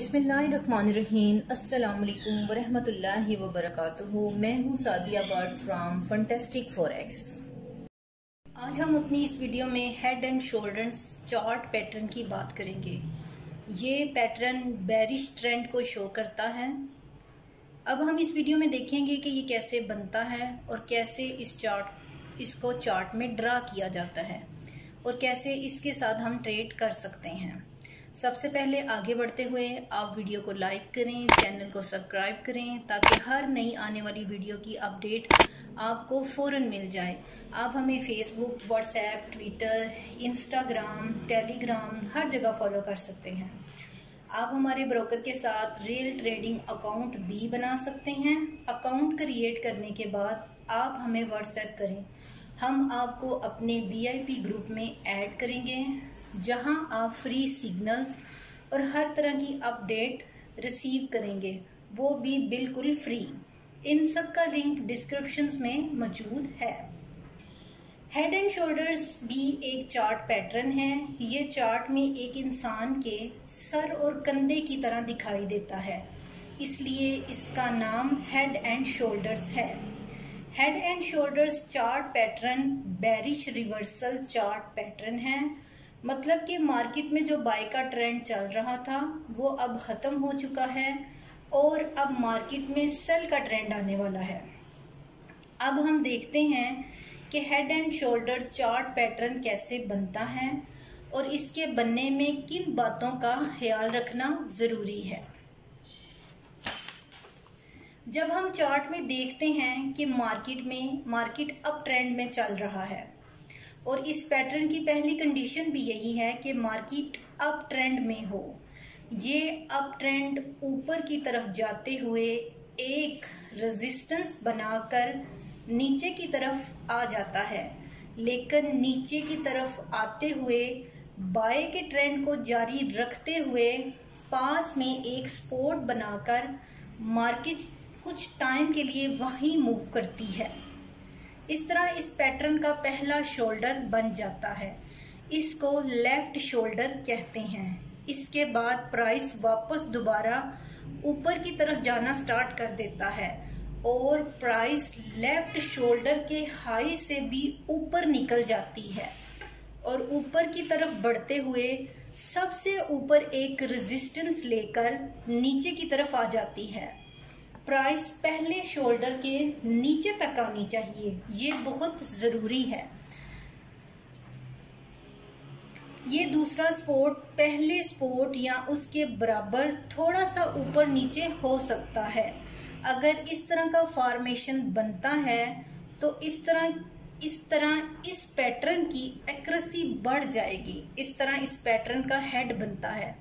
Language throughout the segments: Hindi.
बिस्मिल्लाहिर्रहमानिर्रहीम। अस्सलाम वालेकुम वरहमतुल्लाहि वबरकातुहू। मैं हूँ Sadia bird from fantastic forex. आज हम अपनी इस वीडियो में head and shoulders chart pattern की बात करेंगे। ये पैटर्न बेरिश ट्रेंड को शो करता है। अब हम इस वीडियो में देखेंगे कि ये कैसे बनता है और कैसे इसको चार्ट में ड्रा किया जाता है और कैसे इसके साथ हम ट्रेड कर सकते हैं। सबसे पहले आगे बढ़ते हुए आप वीडियो को लाइक करें, चैनल को सब्सक्राइब करें ताकि हर नई आने वाली वीडियो की अपडेट आपको फ़ौरन मिल जाए। आप हमें Facebook, WhatsApp, Twitter, Instagram, Telegram हर जगह फॉलो कर सकते हैं। आप हमारे ब्रोकर के साथ रियल ट्रेडिंग अकाउंट भी बना सकते हैं। अकाउंट क्रिएट करने के बाद आप हमें व्हाट्सएप करें, हम आपको अपने VIP ग्रुप में ऐड करेंगे जहां आप फ्री सिग्नल्स और हर तरह की अपडेट रिसीव करेंगे, वो भी बिल्कुल फ्री। इन सब का लिंक डिस्क्रिप्शंस में मौजूद है। हेड एंड शोल्डर्स भी एक चार्ट पैटर्न है। ये चार्ट में एक इंसान के सर और कंधे की तरह दिखाई देता है, इसलिए इसका नाम हेड एंड शोल्डर्स है। Head and shoulders chart pattern bearish reversal chart pattern है। मतलब कि मार्केट में जो बाय का ट्रेंड चल रहा था वो अब ख़त्म हो चुका है और अब मार्केट में सेल का ट्रेंड आने वाला है। अब हम देखते हैं कि head and shoulder chart pattern कैसे बनता है और इसके बनने में किन बातों का ख्याल रखना ज़रूरी है। जब हम चार्ट में देखते हैं कि मार्केट अप ट्रेंड में चल रहा है और इस पैटर्न की पहली कंडीशन भी यही है कि मार्केट अप ट्रेंड में हो। ये अप ट्रेंड ऊपर की तरफ जाते हुए एक रेजिस्टेंस बनाकर नीचे की तरफ आ जाता है, लेकिन नीचे की तरफ आते हुए बाय के ट्रेंड को जारी रखते हुए पास में एक सपोर्ट बनाकर मार्केट कुछ टाइम के लिए वहीं मूव करती है। इस तरह इस पैटर्न का पहला शोल्डर बन जाता है, इसको लेफ्ट शोल्डर कहते हैं। इसके बाद प्राइस वापस दोबारा ऊपर की तरफ जाना स्टार्ट कर देता है और प्राइस लेफ्ट शोल्डर के हाई से भी ऊपर निकल जाती है और ऊपर की तरफ बढ़ते हुए सबसे ऊपर एक रेजिस्टेंस लेकर नीचे की तरफ आ जाती है। प्राइस पहले शोल्डर के नीचे तक आनी चाहिए, ये बहुत ज़रूरी है। ये दूसरा सपोर्ट पहले सपोर्ट या उसके बराबर थोड़ा सा ऊपर नीचे हो सकता है। अगर इस तरह का फॉर्मेशन बनता है तो इस तरह इस पैटर्न की एक्यूरेसी बढ़ जाएगी। इस तरह इस पैटर्न का हेड बनता है।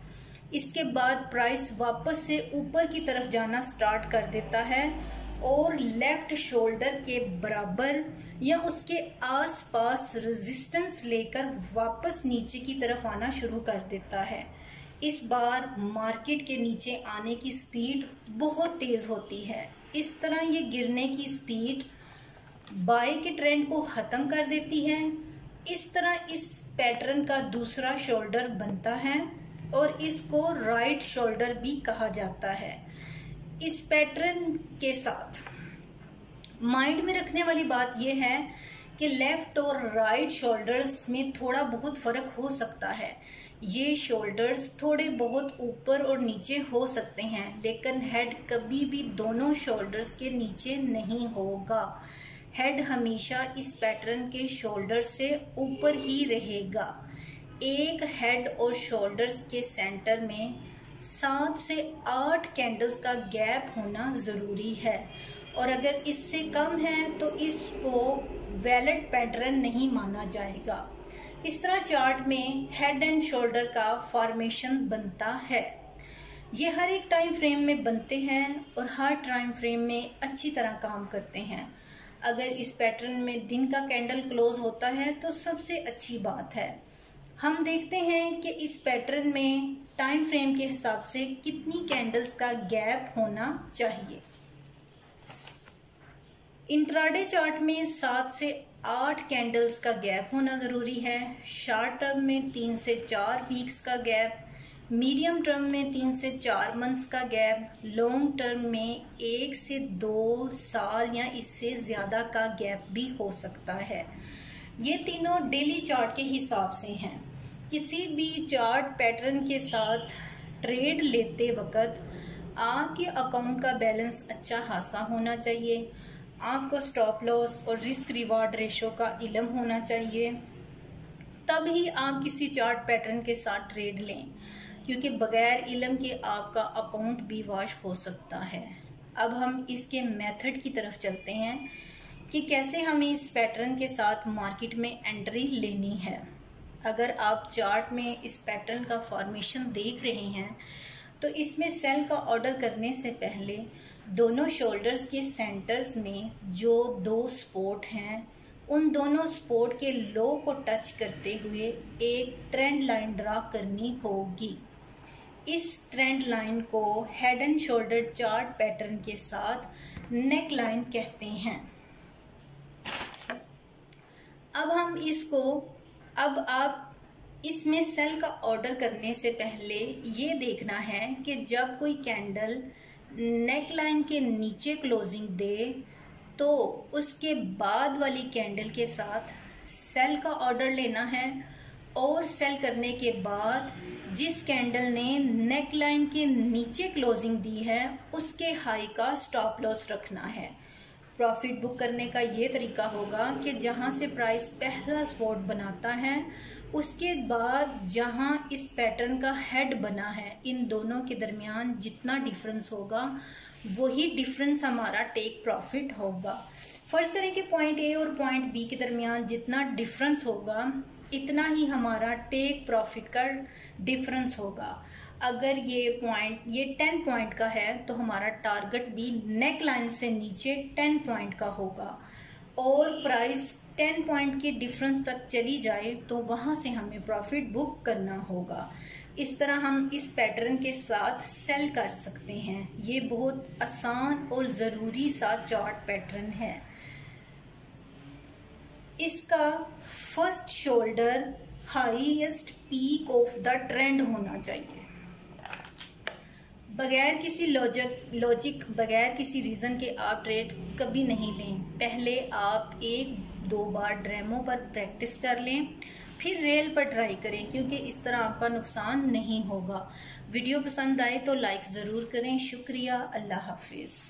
इसके बाद प्राइस वापस से ऊपर की तरफ जाना स्टार्ट कर देता है और लेफ्ट शोल्डर के बराबर या उसके आसपास रेजिस्टेंस लेकर वापस नीचे की तरफ आना शुरू कर देता है। इस बार मार्केट के नीचे आने की स्पीड बहुत तेज़ होती है। इस तरह ये गिरने की स्पीड बाय के ट्रेंड को ख़त्म कर देती है। इस तरह इस पैटर्न का दूसरा शोल्डर बनता है और इसको राइट शोल्डर भी कहा जाता है। इस पैटर्न के साथ माइंड में रखने वाली बात यह है कि लेफ्ट और राइट शोल्डर्स में थोड़ा बहुत फ़र्क हो सकता है। ये शोल्डर्स थोड़े बहुत ऊपर और नीचे हो सकते हैं, लेकिन हेड कभी भी दोनों शोल्डर्स के नीचे नहीं होगा। हेड हमेशा इस पैटर्न के शोल्डर से ऊपर ही रहेगा। एक हेड और शोल्डर्स के सेंटर में 7 से 8 कैंडल्स का गैप होना ज़रूरी है और अगर इससे कम है तो इसको वैलिड पैटर्न नहीं माना जाएगा। इस तरह चार्ट में हेड एंड शोल्डर का फॉर्मेशन बनता है। ये हर एक टाइम फ्रेम में बनते हैं और हर टाइम फ्रेम में अच्छी तरह काम करते हैं। अगर इस पैटर्न में दिन का कैंडल क्लोज होता है तो सबसे अच्छी बात है। हम देखते हैं कि इस पैटर्न में टाइम फ्रेम के हिसाब से कितनी कैंडल्स का गैप होना चाहिए। इंट्राडे चार्ट में 7 से 8 कैंडल्स का गैप होना ज़रूरी है। शॉर्ट टर्म में 3 से 4 वीक्स का गैप, मीडियम टर्म में 3 से 4 मंथ्स का गैप, लॉन्ग टर्म में 1 से 2 साल या इससे ज़्यादा का गैप भी हो सकता है। ये तीनों डेली चार्ट के हिसाब से हैं। किसी भी चार्ट पैटर्न के साथ ट्रेड लेते वक्त आपके अकाउंट का बैलेंस अच्छा खासा होना चाहिए। आपको स्टॉप लॉस और रिस्क रिवार्ड रेशो का इल्म होना चाहिए, तभी आप किसी चार्ट पैटर्न के साथ ट्रेड लें, क्योंकि बगैर इल्म के आपका अकाउंट भी वॉश हो सकता है। अब हम इसके मेथड की तरफ चलते हैं कि कैसे हमें इस पैटर्न के साथ मार्केट में एंट्री लेनी है। अगर आप चार्ट में इस पैटर्न का फॉर्मेशन देख रहे हैं तो इसमें सेल का ऑर्डर करने से पहले दोनों शोल्डर्स के सेंटर्स में जो 2 सपोर्ट हैं, उन दोनों सपोर्ट के लो को टच करते हुए एक ट्रेंड लाइन ड्रा करनी होगी। इस ट्रेंड लाइन को head and shoulder chart pattern के साथ नेक लाइन कहते हैं। अब आप इसमें सेल का ऑर्डर करने से पहले ये देखना है कि जब कोई कैंडल नेक लाइन के नीचे क्लोजिंग दे तो उसके बाद वाली कैंडल के साथ सेल का ऑर्डर लेना है, और सेल करने के बाद जिस कैंडल ने नेक लाइन के नीचे क्लोजिंग दी है उसके हाई का स्टॉप लॉस रखना है। प्रॉफिट बुक करने का ये तरीका होगा कि जहाँ से प्राइस पहला सपोर्ट बनाता है उसके बाद जहाँ इस पैटर्न का हेड बना है, इन दोनों के दरमियान जितना डिफरेंस होगा वही डिफरेंस हमारा टेक प्रॉफिट होगा। फर्ज करें कि पॉइंट ए और पॉइंट बी के दरमियान जितना डिफरेंस होगा इतना ही हमारा टेक प्रॉफिट का डिफरेंस होगा। अगर ये 10 पॉइंट का है तो हमारा टारगेट भी नेक लाइन से नीचे 10 पॉइंट का होगा, और प्राइस 10 पॉइंट के डिफरेंस तक चली जाए तो वहाँ से हमें प्रॉफिट बुक करना होगा। इस तरह हम इस पैटर्न के साथ सेल कर सकते हैं। ये बहुत आसान और ज़रूरी सा चार्ट पैटर्न है। इसका first shoulder highest peak of the trend होना चाहिए। बगैर किसी लॉजिक बगैर किसी रीज़न के आप ट्रेड कभी नहीं लें। पहले आप 1-2 बार ड्रेमो पर प्रैक्टिस कर लें, फिर रेल पर ट्राई करें, क्योंकि इस तरह आपका नुकसान नहीं होगा। वीडियो पसंद आए तो लाइक ज़रूर करें। शुक्रिया। अल्लाह हाफिज़।